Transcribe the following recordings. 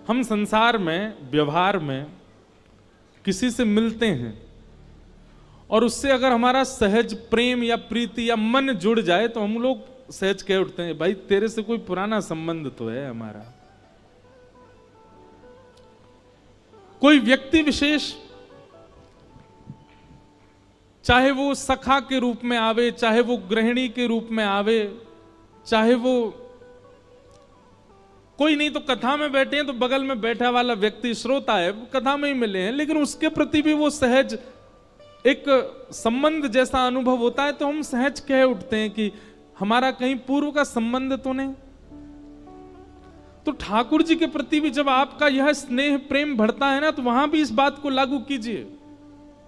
हम संसार में व्यवहार में किसी से मिलते हैं और उससे अगर हमारा सहज प्रेम या प्रीति या मन जुड़ जाए तो हम लोग सहज कह उठते हैं, भाई तेरे से कोई पुराना संबंध तो है हमारा। कोई व्यक्ति विशेष, चाहे वो सखा के रूप में आवे, चाहे वो गृहिणी के रूप में आवे, चाहे वो कोई नहीं तो कथा में बैठे हैं तो बगल में बैठा वाला व्यक्ति श्रोता है, कथा में ही मिले हैं, लेकिन उसके प्रति भी वो सहज एक संबंध जैसा अनुभव होता है, तो हम सहज कह उठते हैं कि हमारा कहीं पूर्व का संबंध तो नहीं। तो ठाकुर जी के प्रति भी जब आपका यह स्नेह प्रेम बढ़ता है ना, तो वहां भी इस बात को लागू कीजिए।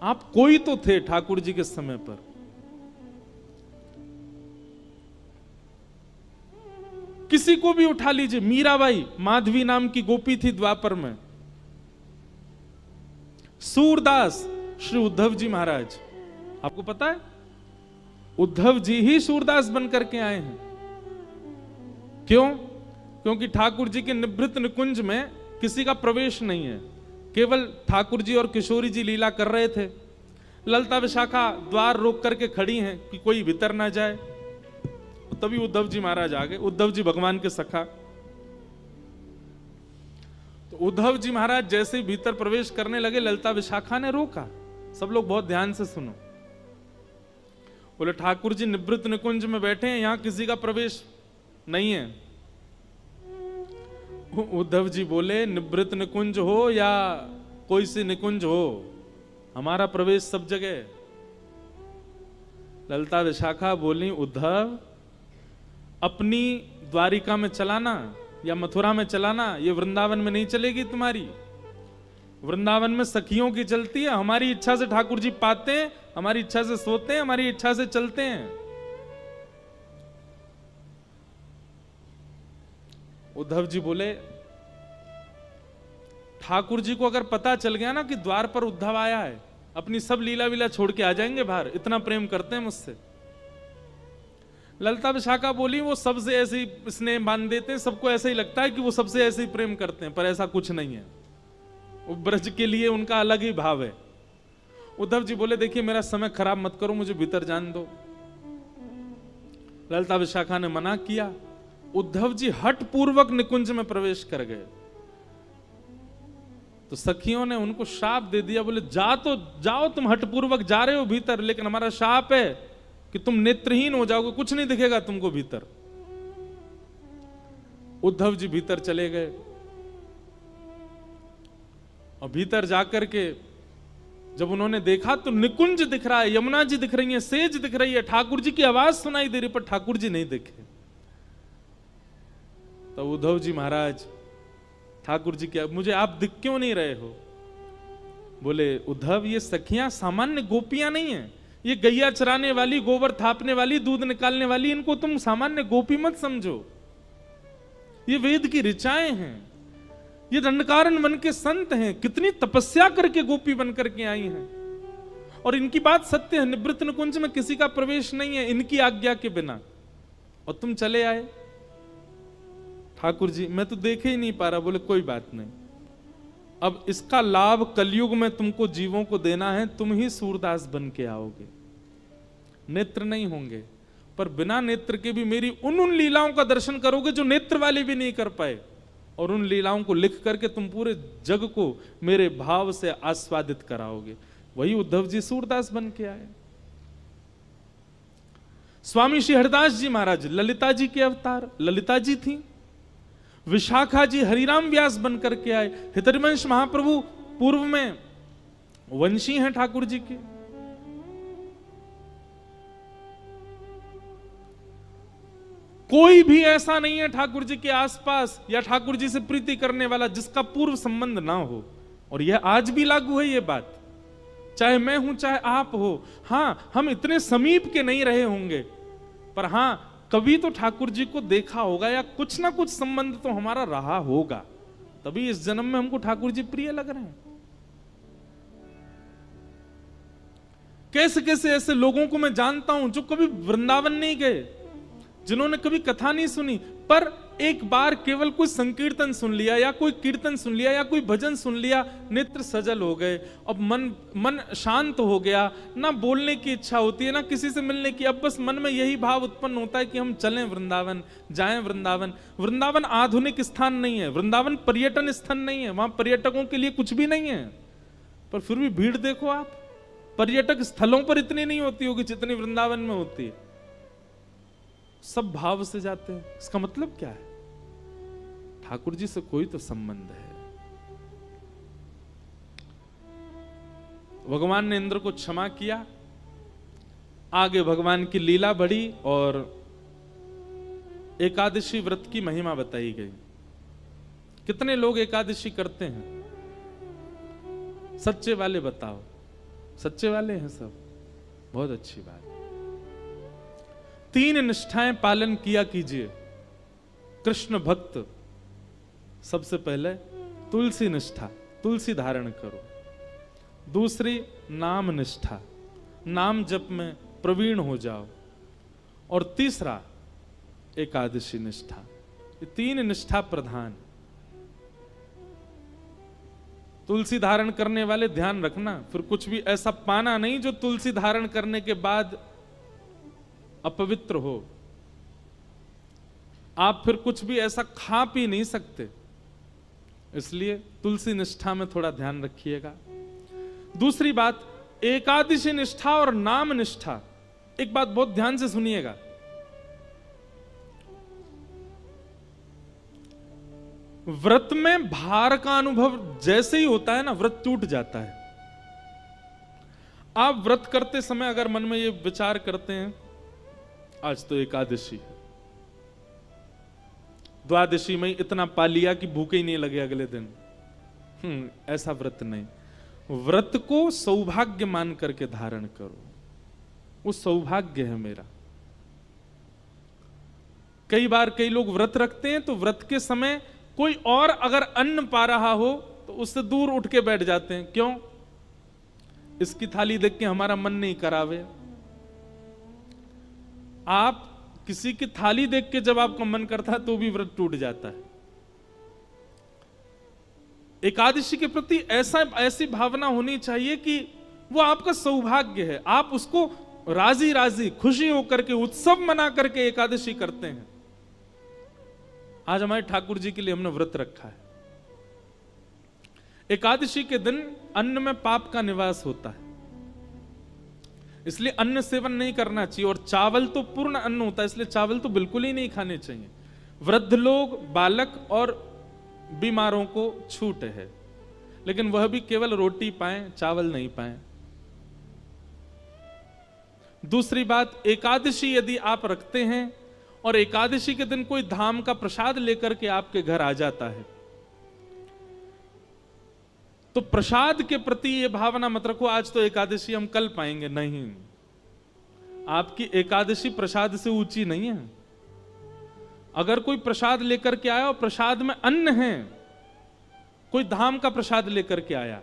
आप कोई तो थे ठाकुर जी के समय पर। किसी को भी उठा लीजिए, मीराबाई माधवी नाम की गोपी थी द्वापर में, सूरदास श्री उद्धव जी महाराज, आपको पता है उद्धव जी ही सूरदास बनकर के आए हैं। क्यों? क्योंकि ठाकुर जी के निभृत निकुंज में किसी का प्रवेश नहीं है, केवल ठाकुर जी और किशोरी जी लीला कर रहे थे। ललिता विशाखा द्वार रोक करके खड़ी हैं कि कोई भीतर ना जाए, तभी उद्धव जी महाराज आ गए। उद्धव जी भगवान के सखा, तो उद्धव जी महाराज जैसे ही भीतर प्रवेश करने लगे, ललिता विशाखा ने रोका। सब लोग बहुत ध्यान से सुनो। बोले ठाकुर जी निवृत्त निकुंज में बैठे हैं, यहां किसी का प्रवेश नहीं है। उद्धव जी बोले निवृत्त निकुंज हो या कोई सी निकुंज हो, हमारा प्रवेश सब जगह। ललिता विशाखा बोली उद्धव अपनी द्वारिका में चलाना या मथुरा में चलाना, ये वृंदावन में नहीं चलेगी तुम्हारी। वृंदावन में सखियों की चलती है, हमारी इच्छा से ठाकुर जी पाते हैं, हमारी इच्छा से सोते हैं, हमारी इच्छा से चलते हैं। उद्धव जी बोले ठाकुर जी को अगर पता चल गया ना कि द्वार पर उद्धव आया है, अपनी सब लीला वीला छोड़ के आ जाएंगे बाहर, इतना प्रेम करते हैं मुझसे। ललिता विशाखा बोली वो सबसे ऐसे ही स्नेह बांध देते हैं, सबको ऐसा ही लगता है कि वो सबसे ऐसे ही प्रेम करते हैं, पर ऐसा कुछ नहीं है। वो ब्रज के लिए उनका अलग ही भाव है। उद्धव जी बोले देखिए मेरा समय खराब मत करो, मुझे भीतर जान दो। ललिता विशाखा ने मना किया। उद्धव जी हठ पूर्वक निकुंज में प्रवेश कर गए, तो सखियों ने उनको शाप दे दिया। बोले तो जाओ, तुम हठ पूर्वक जा रहे हो भीतर, लेकिन हमारा शाप है कि तुम नेत्रहीन हो जाओगे, कुछ नहीं दिखेगा तुमको भीतर। उद्धव जी भीतर चले गए और भीतर जाकर के जब उन्होंने देखा तो निकुंज दिख रहा है, यमुना जी दिख रही है, सेज दिख रही है, ठाकुर जी की आवाज सुनाई दे रही, पर ठाकुर जी नहीं दिखे। तो उद्धव जी महाराज ठाकुर जी क्या, मुझे आप दिख क्यों नहीं रहे हो? बोले उद्धव ये सखियां सामान्य गोपियां नहीं है, ये गैया चराने वाली, गोबर थापने वाली, दूध निकालने वाली, इनको तुम सामान्य गोपी मत समझो। ये वेद की ऋचाएं हैं, ये दंडकारण्य बन के संत हैं, कितनी तपस्या करके गोपी बन करके आई हैं। और इनकी बात सत्य है, निवृत्त निकुंज में किसी का प्रवेश नहीं है इनकी आज्ञा के बिना, और तुम चले आए। ठाकुर जी मैं तो देखे ही नहीं पा रहा। बोले कोई बात नहीं, अब इसका लाभ कलयुग में तुमको जीवों को देना है, तुम ही सूरदास बन के आओगे। नेत्र नहीं होंगे, पर बिना नेत्र के भी मेरी उन लीलाओं का दर्शन करोगे जो नेत्र वाले भी नहीं कर पाए, और उन लीलाओं को लिख करके तुम पूरे जग को मेरे भाव से आस्वादित कराओगे। वही उद्धव जी सूरदास बन के आए। स्वामी श्री हरिदास जी महाराज ललिता जी के अवतार, ललिता जी थी। विशाखा जी हरिराम व्यास बन करके आए। हितरिवंश महाप्रभु पूर्व में वंशी हैं ठाकुर जी के। कोई भी ऐसा नहीं है ठाकुर जी के आसपास या ठाकुर जी से प्रीति करने वाला जिसका पूर्व संबंध ना हो। और यह आज भी लागू है ये बात, चाहे मैं हूं चाहे आप हो। हां हम इतने समीप के नहीं रहे होंगे, पर हां कभी तो ठाकुर जी को देखा होगा या कुछ ना कुछ संबंध तो हमारा रहा होगा, तभी इस जन्म में हमको ठाकुर जी प्रिय लग रहे हैं। कैसे कैसे ऐसे लोगों को मैं जानता हूं जो कभी वृंदावन नहीं गए, जिन्होंने कभी कथा नहीं सुनी, पर एक बार केवल कोई संकीर्तन सुन लिया या कोई कीर्तन सुन लिया या कोई भजन सुन लिया, नेत्र सजल हो गए, अब मन शांत हो गया, ना बोलने की इच्छा होती है ना किसी से मिलने की, अब बस मन में यही भाव उत्पन्न होता है कि हम चलें वृंदावन, जाएं वृंदावन। वृंदावन आधुनिक स्थान नहीं है, वृंदावन पर्यटन स्थान नहीं है, वहां पर्यटकों के लिए कुछ भी नहीं है, पर फिर भी भीड़ देखो आप, पर्यटक स्थलों पर इतनी नहीं होती होगी जितनी वृंदावन में होती है। सब भाव से जाते हैं। इसका मतलब क्या है? ठाकुर जी से कोई तो संबंध है। भगवान ने इंद्र को क्षमा किया, आगे भगवान की लीला बढ़ी और एकादशी व्रत की महिमा बताई गई। कितने लोग एकादशी करते हैं? सच्चे वाले बताओ। सच्चे वाले हैं सब, बहुत अच्छी बात। 3 निष्ठाएं पालन किया कीजिए। कृष्ण भक्त, सबसे पहले तुलसी निष्ठा, तुलसी धारण करो। दूसरी नाम निष्ठा, नाम जप में प्रवीण हो जाओ। और तीसरा एकादशी निष्ठा। ये 3 निष्ठा प्रधान। तुलसी धारण करने वाले ध्यान रखना, फिर कुछ भी ऐसा पाना नहीं जो तुलसी धारण करने के बाद अपवित्र हो। आप फिर कुछ भी ऐसा खा पी नहीं सकते, इसलिए तुलसी निष्ठा में थोड़ा ध्यान रखिएगा। दूसरी बात, एकादशी निष्ठा और नाम निष्ठा। एक बात बहुत ध्यान से सुनिएगा, व्रत में भार का अनुभव जैसे ही होता है ना, व्रत टूट जाता है। आप व्रत करते समय अगर मन में ये विचार करते हैं, आज तो एकादशी है, द्वादशी में इतना पा लिया कि भूखे ही नहीं लगे अगले दिन, ऐसा व्रत नहीं। व्रत को सौभाग्य मान करके धारण करो, वो सौभाग्य है मेरा। कई बार कई लोग व्रत रखते हैं तो व्रत के समय कोई और अगर अन्न पा रहा हो तो उससे दूर उठ के बैठ जाते हैं। क्यों? इसकी थाली देख के हमारा मन नहीं करावे। आप किसी की थाली देख के जब आपका मन करता है तो भी व्रत टूट जाता है। एकादशी के प्रति ऐसी भावना होनी चाहिए कि वो आपका सौभाग्य है, आप उसको राजी राजी खुशी होकर के उत्सव मना करके एकादशी करते हैं। आज हमारे ठाकुर जी के लिए हमने व्रत रखा है। एकादशी के दिन अन्न में पाप का निवास होता है, इसलिए अन्न सेवन नहीं करना चाहिए। और चावल तो पूर्ण अन्न होता है, इसलिए चावल तो बिल्कुल ही नहीं खाने चाहिए। वृद्ध लोग, बालक और बीमारों को छूट है, लेकिन वह भी केवल रोटी पाएं, चावल नहीं पाएं। दूसरी बात, एकादशी यदि आप रखते हैं और एकादशी के दिन कोई धाम का प्रसाद लेकर के आपके घर आ जाता है, तो प्रसाद के प्रति यह भावना मत रखो आज तो एकादशी हम कल पाएंगे। नहीं, आपकी एकादशी प्रसाद से ऊंची नहीं है। अगर कोई प्रसाद लेकर के आया और प्रसाद में अन्न है, कोई धाम का प्रसाद लेकर के आया,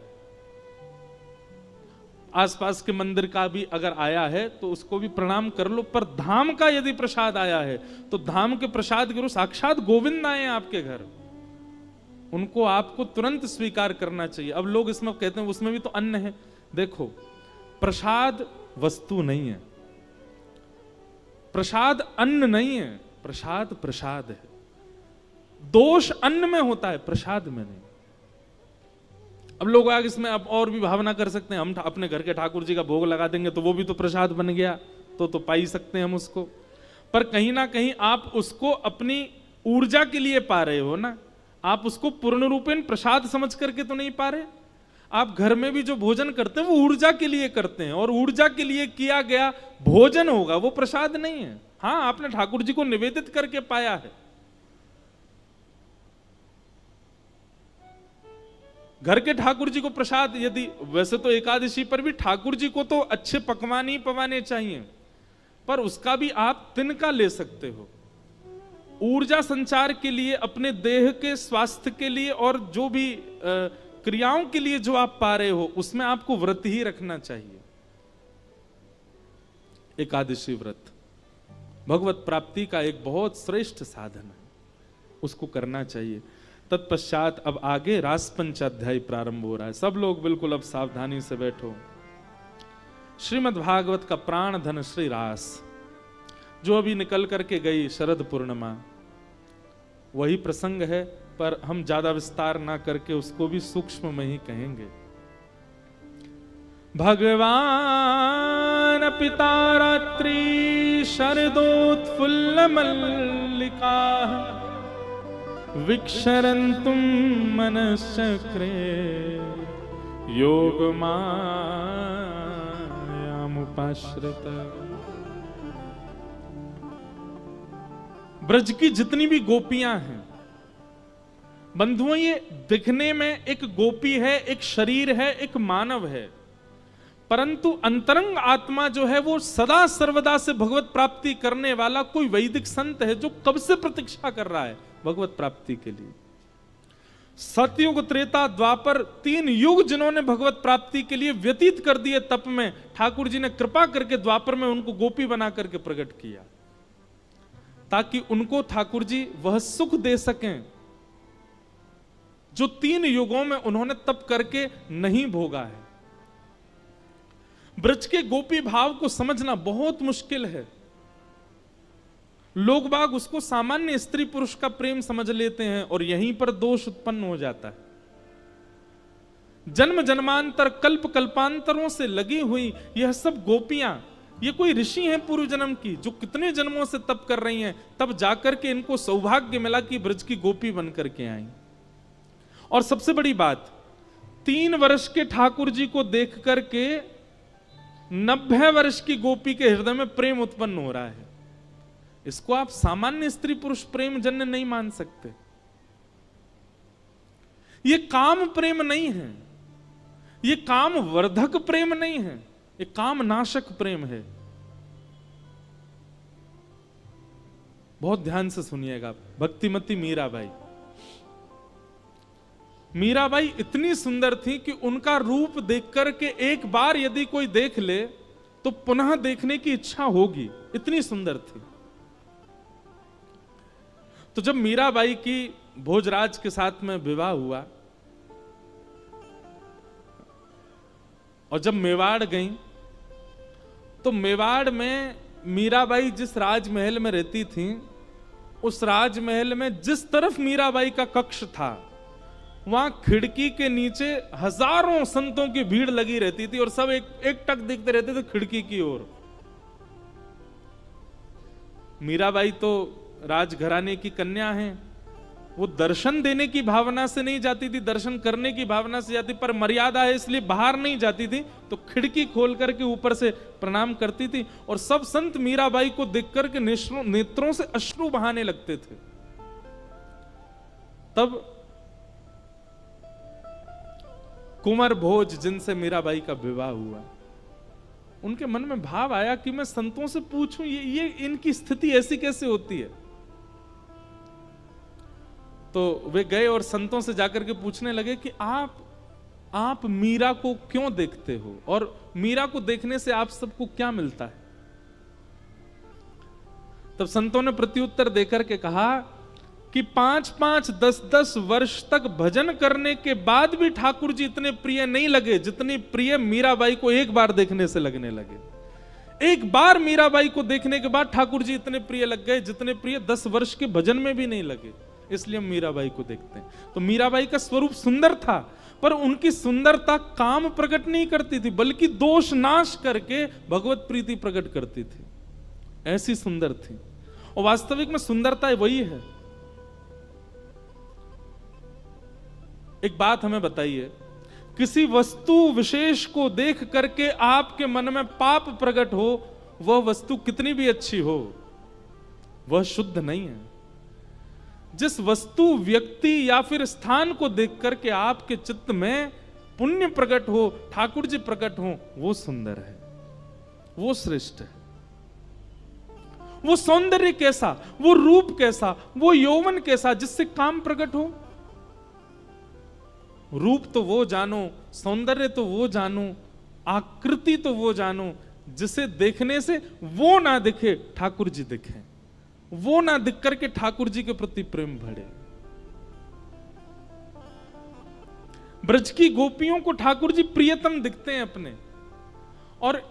आसपास के मंदिर का भी अगर आया है तो उसको भी प्रणाम कर लो, पर धाम का यदि प्रसाद आया है तो धाम के प्रसाद के रूप साक्षात गोविंद आए हैं आपके घर, उनको आपको तुरंत स्वीकार करना चाहिए। अब लोग इसमें कहते हैं उसमें भी तो अन्न है। देखो, प्रसाद वस्तु नहीं है, प्रसाद अन्न नहीं है, प्रसाद प्रसाद है। दोष अन्न में होता है, प्रसाद में नहीं। अब लोग आगे इसमें अब और भी भावना कर सकते हैं, हम अपने घर के ठाकुर जी का भोग लगा देंगे तो वो भी तो प्रसाद बन गया, तो पा ही सकते हैं हम उसको। पर कहीं ना कहीं आप उसको अपनी ऊर्जा के लिए पा रहे हो ना, आप उसको पूर्ण रूपेण प्रसाद समझ करके तो नहीं पा रहे। आप घर में भी जो भोजन करते हैं वो ऊर्जा के लिए करते हैं, और ऊर्जा के लिए किया गया भोजन होगा, वो प्रसाद नहीं है। हाँ, आपने ठाकुर जी को निवेदित करके पाया है। घर के ठाकुर जी को प्रसाद, यदि वैसे तो एकादशी पर भी ठाकुर जी को तो अच्छे पकवान ही पवाने चाहिए, पर उसका भी आप तिनका ले सकते हो। ऊर्जा संचार के लिए, अपने देह के स्वास्थ्य के लिए और जो भी क्रियाओं के लिए जो आप पा रहे हो, उसमें आपको व्रत ही रखना चाहिए। एकादशी व्रत भगवत प्राप्ति का एक बहुत श्रेष्ठ साधन है। उसको करना चाहिए। तत्पश्चात अब आगे रास पंचाध्याय प्रारंभ हो रहा है। सब लोग बिल्कुल अब सावधानी से बैठो। श्रीमद् भागवत का प्राण धन श्री रास, जो अभी निकल करके गई शरद पूर्णिमा, वही प्रसंग है, पर हम ज्यादा विस्तार ना करके उसको भी सूक्ष्म में ही कहेंगे। भगवान पिता रात्रि शरदोत्फुल्ल मल्लिका विक्षरन्तुम मनश्चक्रे योगमायामुपाश्रित। ब्रज की जितनी भी गोपियां हैं बंधुओं, ये दिखने में एक गोपी है, एक शरीर है, एक मानव है, परंतु अंतरंग आत्मा जो है वो सदा सर्वदा से भगवत प्राप्ति करने वाला कोई वैदिक संत है जो कब से प्रतीक्षा कर रहा है भगवत प्राप्ति के लिए। सतयुग, त्रेता, द्वापर, 3 युग जिन्होंने भगवत प्राप्ति के लिए व्यतीत कर दिए तप में, ठाकुर जी ने कृपा करके द्वापर में उनको गोपी बना करके प्रकट किया, ताकि उनको ठाकुर जी वह सुख दे सकें जो 3 युगों में उन्होंने तप करके नहीं भोगा है। ब्रज के गोपी भाव को समझना बहुत मुश्किल है। लोग बाग उसको सामान्य स्त्री पुरुष का प्रेम समझ लेते हैं और यहीं पर दोष उत्पन्न हो जाता है। जन्म जन्मांतर, कल्प कल्पांतरों से लगी हुई यह सब गोपियां, ये कोई ऋषि हैं पूर्व जन्म की, जो कितने जन्मों से तप कर रही हैं, तब जाकर के इनको सौभाग्य मिला कि ब्रज की गोपी बन करके आई। और सबसे बड़ी बात, 3 वर्ष के ठाकुर जी को देख करके 90 वर्ष की गोपी के हृदय में प्रेम उत्पन्न हो रहा है। इसको आप सामान्य स्त्री पुरुष प्रेम जन्य नहीं मान सकते। ये काम प्रेम नहीं है, ये काम वर्धक प्रेम नहीं है, ये काम नाशक प्रेम है। बहुत ध्यान से सुनिएगा। भक्तिमती मीराबाई, मीराबाई इतनी सुंदर थी कि उनका रूप देख करके एक बार यदि कोई देख ले तो पुनः देखने की इच्छा होगी, इतनी सुंदर थी। तो जब मीराबाई की भोजराज के साथ में विवाह हुआ और जब मेवाड़ गई, तो मेवाड़ में मीराबाई जिस राजमहल में रहती थी, उस राजमहल में जिस तरफ मीराबाई का कक्ष था, वहां खिड़की के नीचे हजारों संतों की भीड़ लगी रहती थी और सब एक टक देखते रहते थे खिड़की की ओर। मीराबाई तो राजघराने की कन्या है, वो दर्शन देने की भावना से नहीं जाती थी, दर्शन करने की भावना से जाती, पर मर्यादा है इसलिए बाहर नहीं जाती थी, तो खिड़की खोल करके ऊपर से प्रणाम करती थी। और सब संत मीराबाई को देख करके नेत्रों से अश्रु बहाने लगते थे। तब कुंवर भोज, जिनसे मीराबाई का विवाह हुआ, उनके मन में भाव आया कि मैं संतों से पूछूं ये इनकी स्थिति ऐसी कैसे होती है। तो वे गए और संतों से जाकर के पूछने लगे कि आप मीरा को क्यों देखते हो और मीरा को देखने से आप सबको क्या मिलता है। तब संतों ने प्रत्युत्तर देकर के कहा कि 5-5, 10-10 वर्ष तक भजन करने के बाद भी ठाकुर जी इतने प्रिय नहीं लगे जितनी प्रिय मीराबाई को एक बार देखने से लगने लगे। एक बार मीराबाई को देखने के बाद ठाकुर जी इतने प्रिय लग गए जितने प्रिय 10 वर्ष के भजन में भी नहीं लगे। इसलिए हम मीराबाई को देखते हैं। तो मीराबाई का स्वरूप सुंदर था, पर उनकी सुंदरता काम प्रकट नहीं करती थी, बल्कि दोष नाश करके भगवत प्रीति प्रकट करती थी। ऐसी सुंदर थी। और वास्तविक में सुंदरता वही है। एक बात हमें बताइए, किसी वस्तु विशेष को देख करके आपके मन में पाप प्रकट हो, वह वस्तु कितनी भी अच्छी हो, वह शुद्ध नहीं है। जिस वस्तु, व्यक्ति या फिर स्थान को देख करके आपके चित्त में पुण्य प्रकट हो, ठाकुर जी प्रकट हो, वो सुंदर है, वो श्रेष्ठ है। वो सौंदर्य कैसा, वो रूप कैसा, वो यौवन कैसा, जिससे काम प्रकट हो। रूप तो वो जानो, सौंदर्य तो वो जानो, आकृति तो वो जानो जिसे देखने से वो ना दिखे, ठाकुर जी दिखे। वो ना दिख करके ठाकुर जी के प्रति प्रेम बढ़े। ब्रज की गोपियों को ठाकुर जी प्रियतम दिखते हैं अपने, और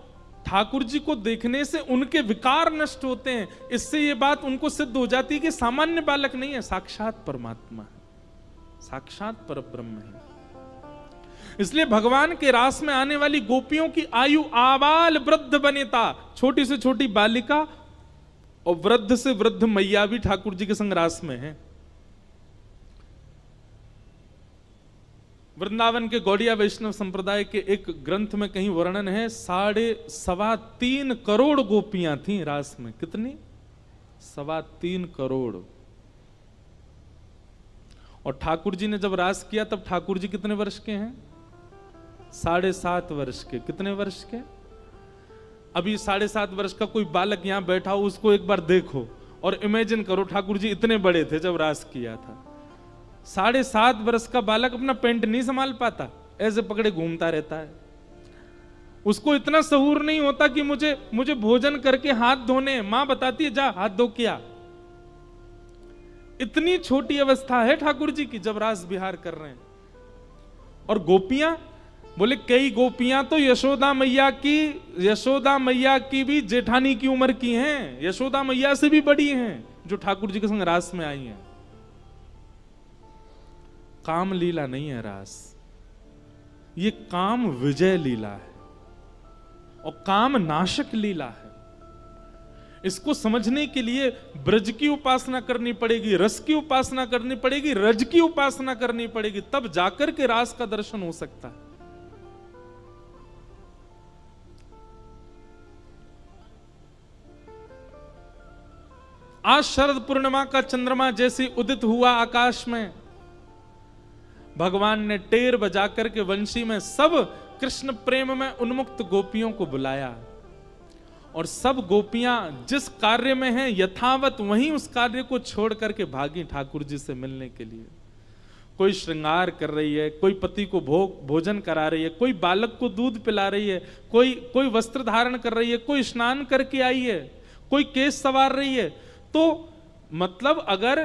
ठाकुर जी को देखने से उनके विकार नष्ट होते हैं। इससे ये बात उनको सिद्ध हो जाती है कि सामान्य बालक नहीं है, साक्षात परमात्मा है, साक्षात परब्रह्म है। इसलिए भगवान के रास में आने वाली गोपियों की आयु आबाल वृद्ध बनेता, छोटी से छोटी बालिका और वृद्ध से वृद्ध मैया भी ठाकुर जी के संग रास में है। वृंदावन के गौड़िया वैष्णव संप्रदाय के एक ग्रंथ में कहीं वर्णन है, 3.25 करोड़ गोपियां थीं रास में। कितनी? 3.25 करोड़। और ठाकुर जी ने जब रास किया तब ठाकुर जी कितने वर्ष के हैं? 7.5 वर्ष के। कितने वर्ष के? अभी 7.5 वर्ष का कोई बालक यहां बैठा हो, उसको एक बार देखो और इमेजिन करो ठाकुर जी इतने बड़े थे जब रास किया था। 7.5 वर्ष का बालक अपना पेंट नहीं संभाल पाता, ऐसे पकड़े घूमता रहता है। उसको इतना सहूर नहीं होता कि मुझे भोजन करके हाथ धोने, मां बताती है जा हाथ धो किया। इतनी छोटी अवस्था है ठाकुर जी की जब रास विहार कर रहे हैं। और गोपियां, बोले कई गोपियां तो यशोदा मैया की भी जेठानी की उम्र की हैं, यशोदा मैया से भी बड़ी हैं, जो ठाकुर जी के संग रास में आई हैं। काम लीला नहीं है रास, ये काम विजय लीला है और काम नाशक लीला है। इसको समझने के लिए ब्रज की उपासना करनी पड़ेगी, रस की उपासना करनी पड़ेगी, रज की उपासना करनी पड़ेगी, तब जाकर के रास का दर्शन हो सकता है। आज शरद पूर्णिमा का चंद्रमा जैसे उदित हुआ आकाश में, भगवान ने टेर बजा करके वंशी में सब कृष्ण प्रेम में उन्मुक्त गोपियों को बुलाया, और सब गोपियां जिस कार्य में हैं यथावत वहीं उस कार्य को छोड़ करके भागी ठाकुर जी से मिलने के लिए। कोई श्रृंगार कर रही है, कोई पति को भोजन करा रही है, कोई बालक को दूध पिला रही है, कोई वस्त्र धारण कर रही है, कोई स्नान करके आई है, कोई केस संवार रही है। तो मतलब अगर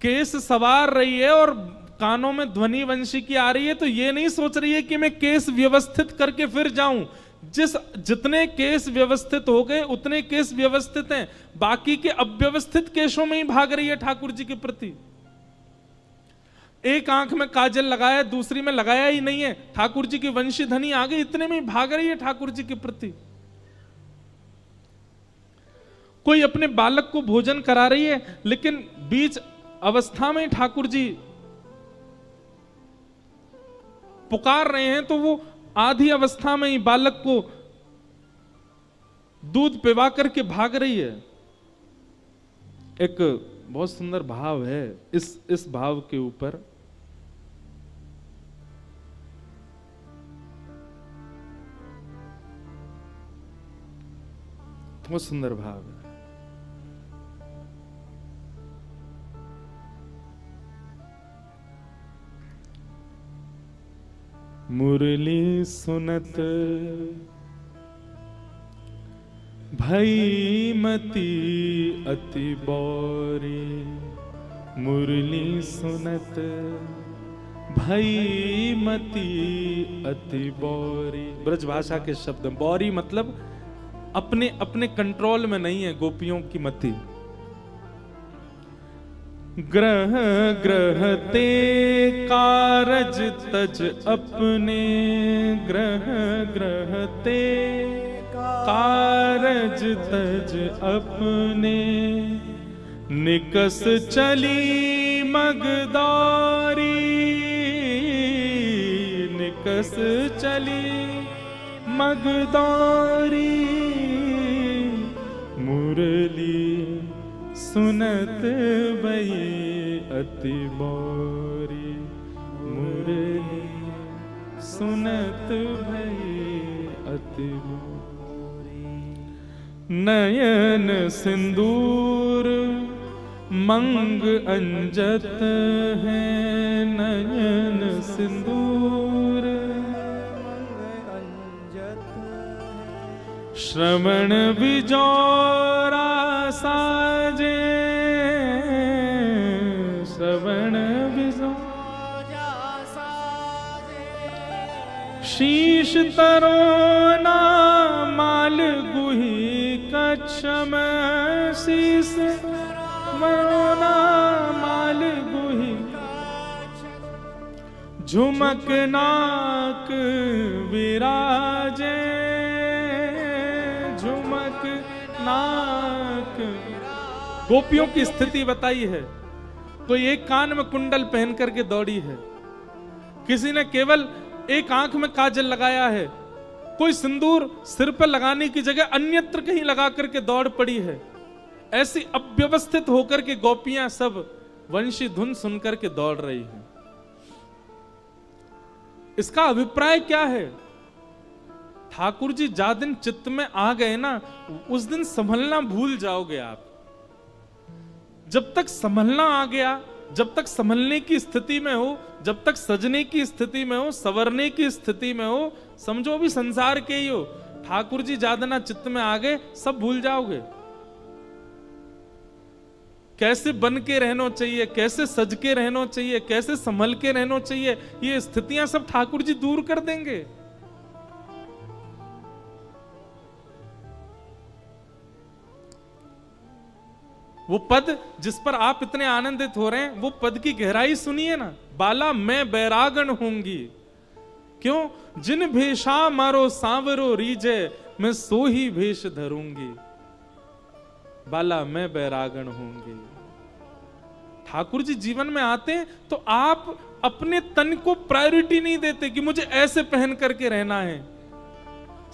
केस संवार रही है और कानों में ध्वनि वंशी की आ रही है, तो ये नहीं सोच रही है कि मैं केस व्यवस्थित करके फिर जाऊं। जितने केस व्यवस्थित हो गए उतने केस व्यवस्थित हैं, बाकी के अव्यवस्थित केसों में ही भाग रही है ठाकुर जी के प्रति। एक आंख में काजल लगाया, दूसरी में लगाया ही नहीं है, ठाकुर जी की वंशी धनी आ गई, इतने में ही भाग रही है ठाकुर जी के प्रति। कोई अपने बालक को भोजन करा रही है, लेकिन बीच अवस्था में ठाकुर जी पुकार रहे हैं, तो वो आधी अवस्था में ही बालक को दूध पिवा करके भाग रही है। एक बहुत सुंदर भाव है इस भाव के ऊपर। बहुत सुंदर भाव है। मुरली सुनत भई मति अति बौरी, मुरली सुनत भई मति अति बौरी। ब्रज भाषा के शब्द, बौरी मतलब अपने अपने कंट्रोल में नहीं है गोपियों की मति। ग्रह ग्रह ते कारज तज अपने, ग्रह ग्रह ते कारज तज अपने, निकस चली मगदारी, निकस चली मगदारी, मुरली सुनत भई अति बौरी, मुरली सुनत भई अति बौरी। नयन सिंदूर मंग अंजत है, नयन सिंदूर मंग अंजत, श्रवण बिजौरा साजे, शीश तरोना माल गुही कच्छम, शीश मरोना माल गुही, झुमक नाक विराजे, झुमक नाक। गोपियों की स्थिति बताई है। कोई एक कान में कुंडल पहन करके दौड़ी है, किसी ने केवल एक आंख में काजल लगाया है, कोई सिंदूर सिर पर लगाने की जगह अन्यत्र कहीं लगा करके दौड़ पड़ी है। ऐसी अव्यवस्थित होकर के गोपियां सब वंशी धुन सुनकर के दौड़ रही हैं। इसका अभिप्राय क्या है? ठाकुर जी जा दिन चित्त में आ गए ना, उस दिन संभलना भूल जाओगे आप। जब तक संभलना आ गया, जब तक संभलने की स्थिति में हो, जब तक सजने की स्थिति में हो, संवरने की स्थिति में हो, समझो भी संसार के ही हो। ठाकुर जी जादना चित्त में आ गए, सब भूल जाओगे। कैसे बन के रहना चाहिए, कैसे सज के रहना चाहिए, कैसे संभल के रहना चाहिए, ये स्थितियां सब ठाकुर जी दूर कर देंगे। वो पद जिस पर आप इतने आनंदित हो रहे हैं, वो पद की गहराई सुनिए ना। बाला मैं बैरागण होंगी, क्यों? जिन भेषा मारो सांवरो रीजे, मैं सो ही भेष धरूंगी। बाला मैं बैरागण होंगी। ठाकुर जी जीवन में आते तो आप अपने तन को प्रायोरिटी नहीं देते कि मुझे ऐसे पहन करके रहना है।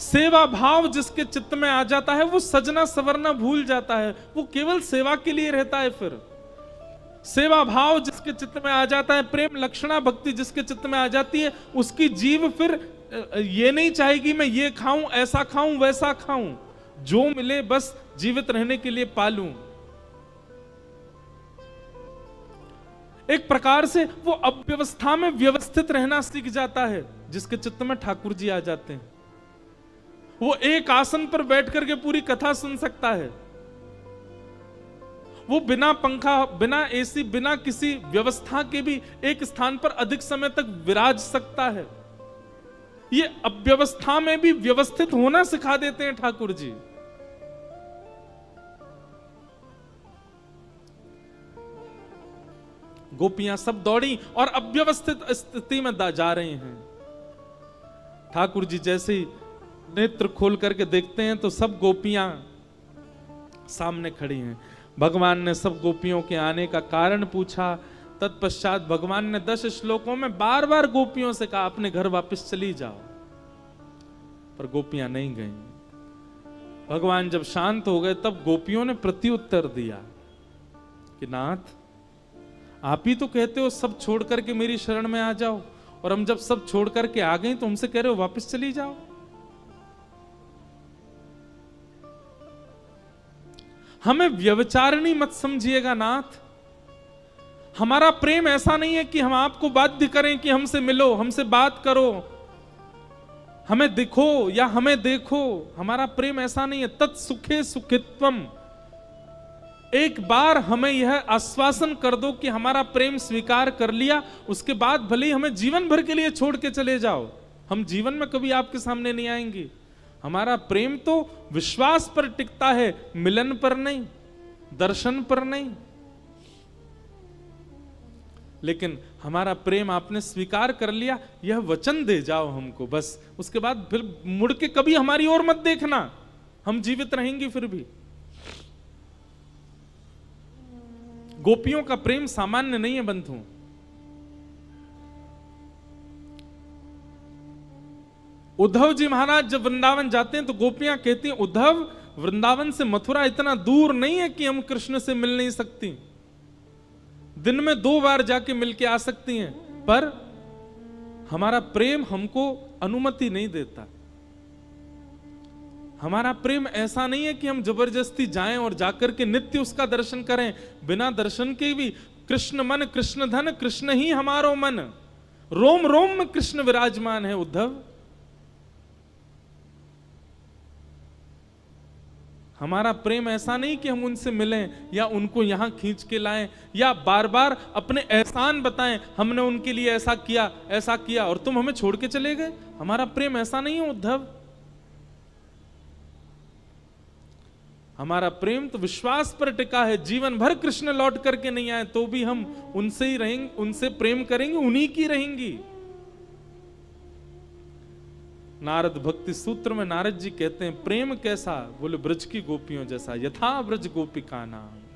सेवा भाव जिसके चित्त में आ जाता है, वो सजना सवरना भूल जाता है, वो केवल सेवा के लिए रहता है। फिर सेवा भाव जिसके चित्त में आ जाता है, प्रेम लक्षणा भक्ति जिसके चित्त में आ जाती है, उसकी जीव फिर ये नहीं चाहेगी मैं ये खाऊं, ऐसा खाऊं, वैसा खाऊं, जो मिले बस जीवित रहने के लिए पालूं। एक प्रकार से वो अव्यवस्था में व्यवस्थित रहना सीख जाता है, जिसके चित्त में ठाकुर जी आ जाते हैं। वो एक आसन पर बैठ करके पूरी कथा सुन सकता है। वो बिना पंखा, बिना एसी, बिना किसी व्यवस्था के भी एक स्थान पर अधिक समय तक विराज सकता है। ये अव्यवस्था में भी व्यवस्थित होना सिखा देते हैं ठाकुर जी। गोपियां सब दौड़ी और अव्यवस्थित स्थिति में जा रही हैं। ठाकुर जी जैसे ही नेत्र खोल करके देखते हैं तो सब गोपियां सामने खड़ी हैं। भगवान ने सब गोपियों के आने का कारण पूछा। तत्पश्चात भगवान ने 10 श्लोकों में बार बार गोपियों से कहा अपने घर वापस चली जाओ, पर गोपियां नहीं गईं। भगवान जब शांत हो गए तब गोपियों ने प्रत्युत्तर दिया कि नाथ, आप ही तो कहते हो सब छोड़ करके मेरी शरण में आ जाओ, और हम जब सब छोड़ करके आ गए तो हमसे कह रहे हो वापस चली जाओ। हमें व्यभिचारिणी मत समझिएगा नाथ। हमारा प्रेम ऐसा नहीं है कि हम आपको बाध्य करें कि हमसे मिलो, हमसे बात करो, हमें दिखो या हमें देखो। हमारा प्रेम ऐसा नहीं है। तत्सुखे सुखित्वम। एक बार हमें यह आश्वासन कर दो कि हमारा प्रेम स्वीकार कर लिया, उसके बाद भले ही हमें जीवन भर के लिए छोड़ के चले जाओ, हम जीवन में कभी आपके सामने नहीं आएंगे। हमारा प्रेम तो विश्वास पर टिकता है, मिलन पर नहीं, दर्शन पर नहीं। लेकिन हमारा प्रेम आपने स्वीकार कर लिया, यह वचन दे जाओ हमको बस। उसके बाद फिर मुड़ के कभी हमारी ओर मत देखना, हम जीवित रहेंगे फिर भी। गोपियों का प्रेम सामान्य नहीं है बंधु। उद्धव जी महाराज जब वृंदावन जाते हैं तो गोपियां कहती हैं उद्धव, वृंदावन से मथुरा इतना दूर नहीं है कि हम कृष्ण से मिल नहीं सकती, दिन में 2 बार जाके मिल के आ सकती हैं, पर हमारा प्रेम हमको अनुमति नहीं देता। हमारा प्रेम ऐसा नहीं है कि हम जबरदस्ती जाएं और जाकर के नित्य उसका दर्शन करें। बिना दर्शन के भी कृष्ण मन कृष्ण धन, कृष्ण ही हमारो मन, रोम रोम में कृष्ण विराजमान है। उद्धव, हमारा प्रेम ऐसा नहीं कि हम उनसे मिलें या उनको यहां खींच के लाएं या बार बार अपने एहसान बताएं, हमने उनके लिए ऐसा किया और तुम हमें छोड़ के चले गए। हमारा प्रेम ऐसा नहीं है उद्धव। हमारा प्रेम तो विश्वास पर टिका है। जीवन भर कृष्ण लौट करके नहीं आए तो भी हम उनसे ही रहेंगे, उनसे प्रेम करेंगे, उन्हीं की रहेंगी। नारद भक्ति सूत्र में नारद जी कहते हैं प्रेम कैसा, बोले ब्रज की गोपियों जैसा, यथा ब्रज गोपिका नाम।